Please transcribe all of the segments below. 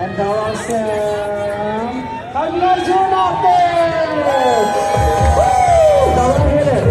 and awesome. Congratulations! Woo! Go right here.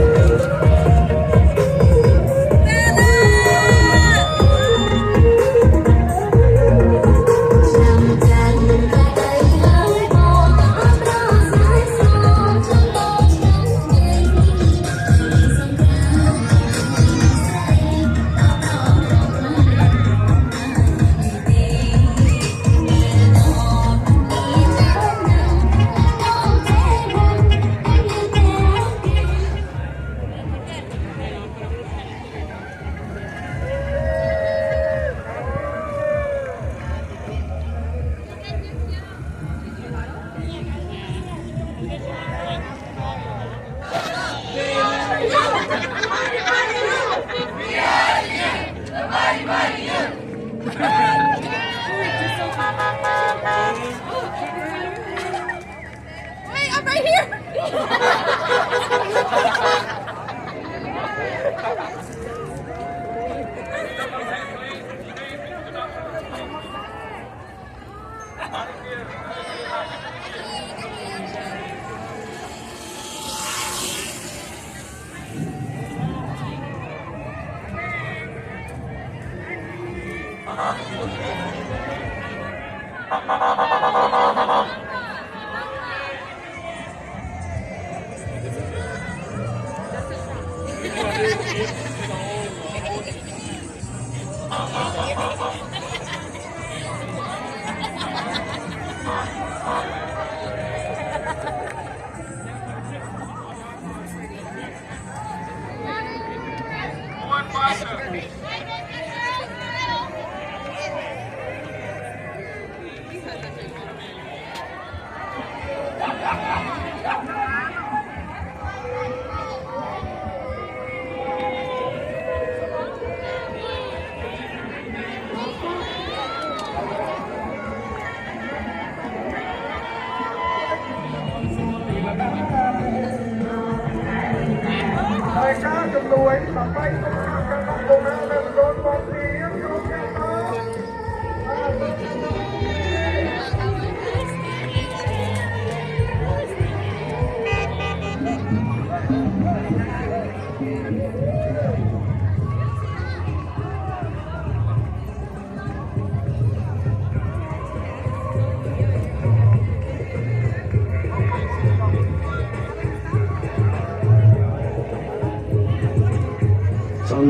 Wait, I'm right here.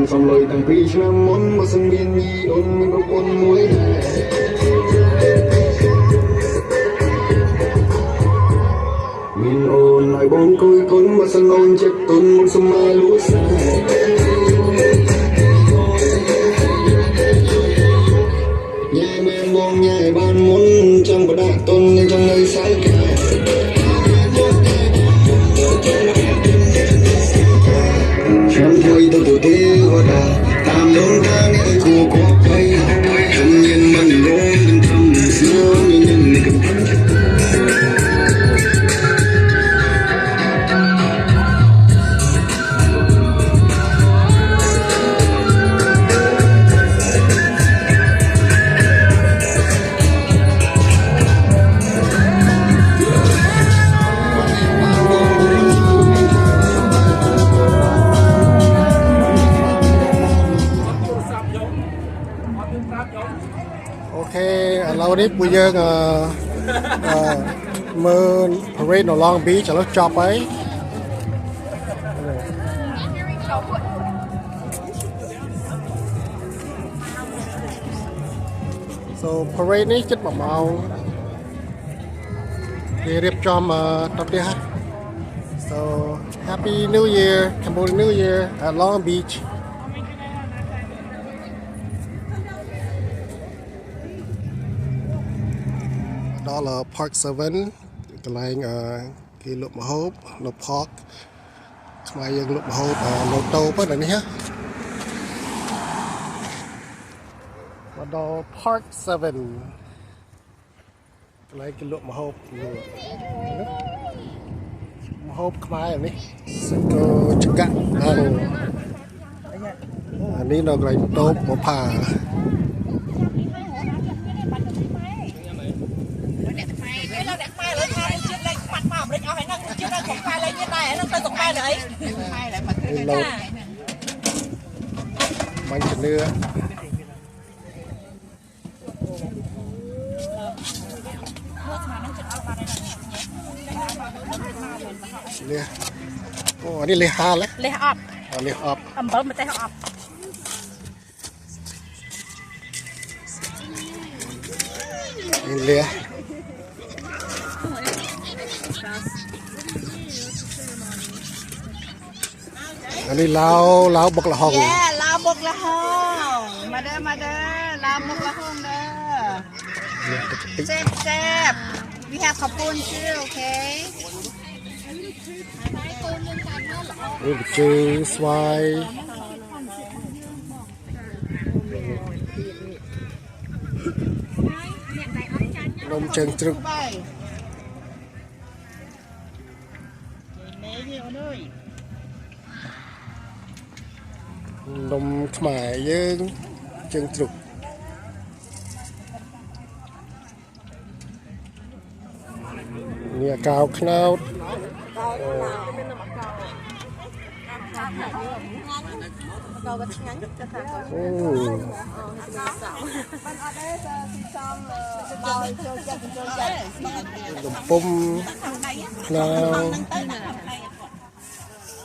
Xong lời tăng phí cho em muốn mà sân biên nhi ôn mình có con muối mình ôn lại bốn côi cốn mà sân ôn chết tuần một sông mai lúa xa nhẹ mềm buông nhẹ ban muốn trong bờ đá tôn nên trong nơi sái cả chẳng thôi tôi tự ti hoa đà tạm đốn ta nghe cô có quay hạnh nhiên mình luôn bên trong xưa như những người cầm Ok, lâu đấy bây giờ mơ parade ở Long Beach là chop ấy. So parade này chất bằng màu để đẹp cho mà tập đi ha. So Happy New Year, Cambodia New Year at Long Beach. Đó là Park 7 កន្លែងគេលក់ម្ហូបនៅ Park ខ្មែរយើងលក់ម្ហូបនៅតូបហ្នឹងនេះមកដល់ Park 7 កន្លែងគេលក់ម្ហូបម្ហូបខ្មែរនេះសិកចង្កាក់អានេះនៅកន្លែងតូបបុផា mình ao hay năng chưa đang tổng khai lên như này nó tôi tổng khai đấy นี่เรามันจะเนื้อเนี่ยโอ้อันนี้เลยฮาแล้ว leh up อันนี้ออฟ âm bấm mà tay họ up นี่เลยอันนี้ลาวบกละห้อง yeah lao bốc la hong mà đơ lao bốc la hong đơ เนี่ยกระติก Sep. We have kapun too, okay? นี่คือสวายนมเชิงตรึก Bye. นมขมายเยิ้งเชิงตรึกเนี่ยกาวขนาวโอ้นมปุ่มขนาว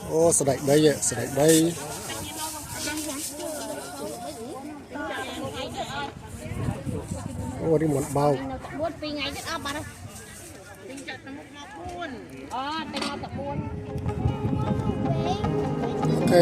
โอ้สะดักได้อะสะดักได้โอ้นี่หมดเบา buôn vì ngày chết ấp bà đâu tình chặt nó một buôn tình nó tập buôn โอเค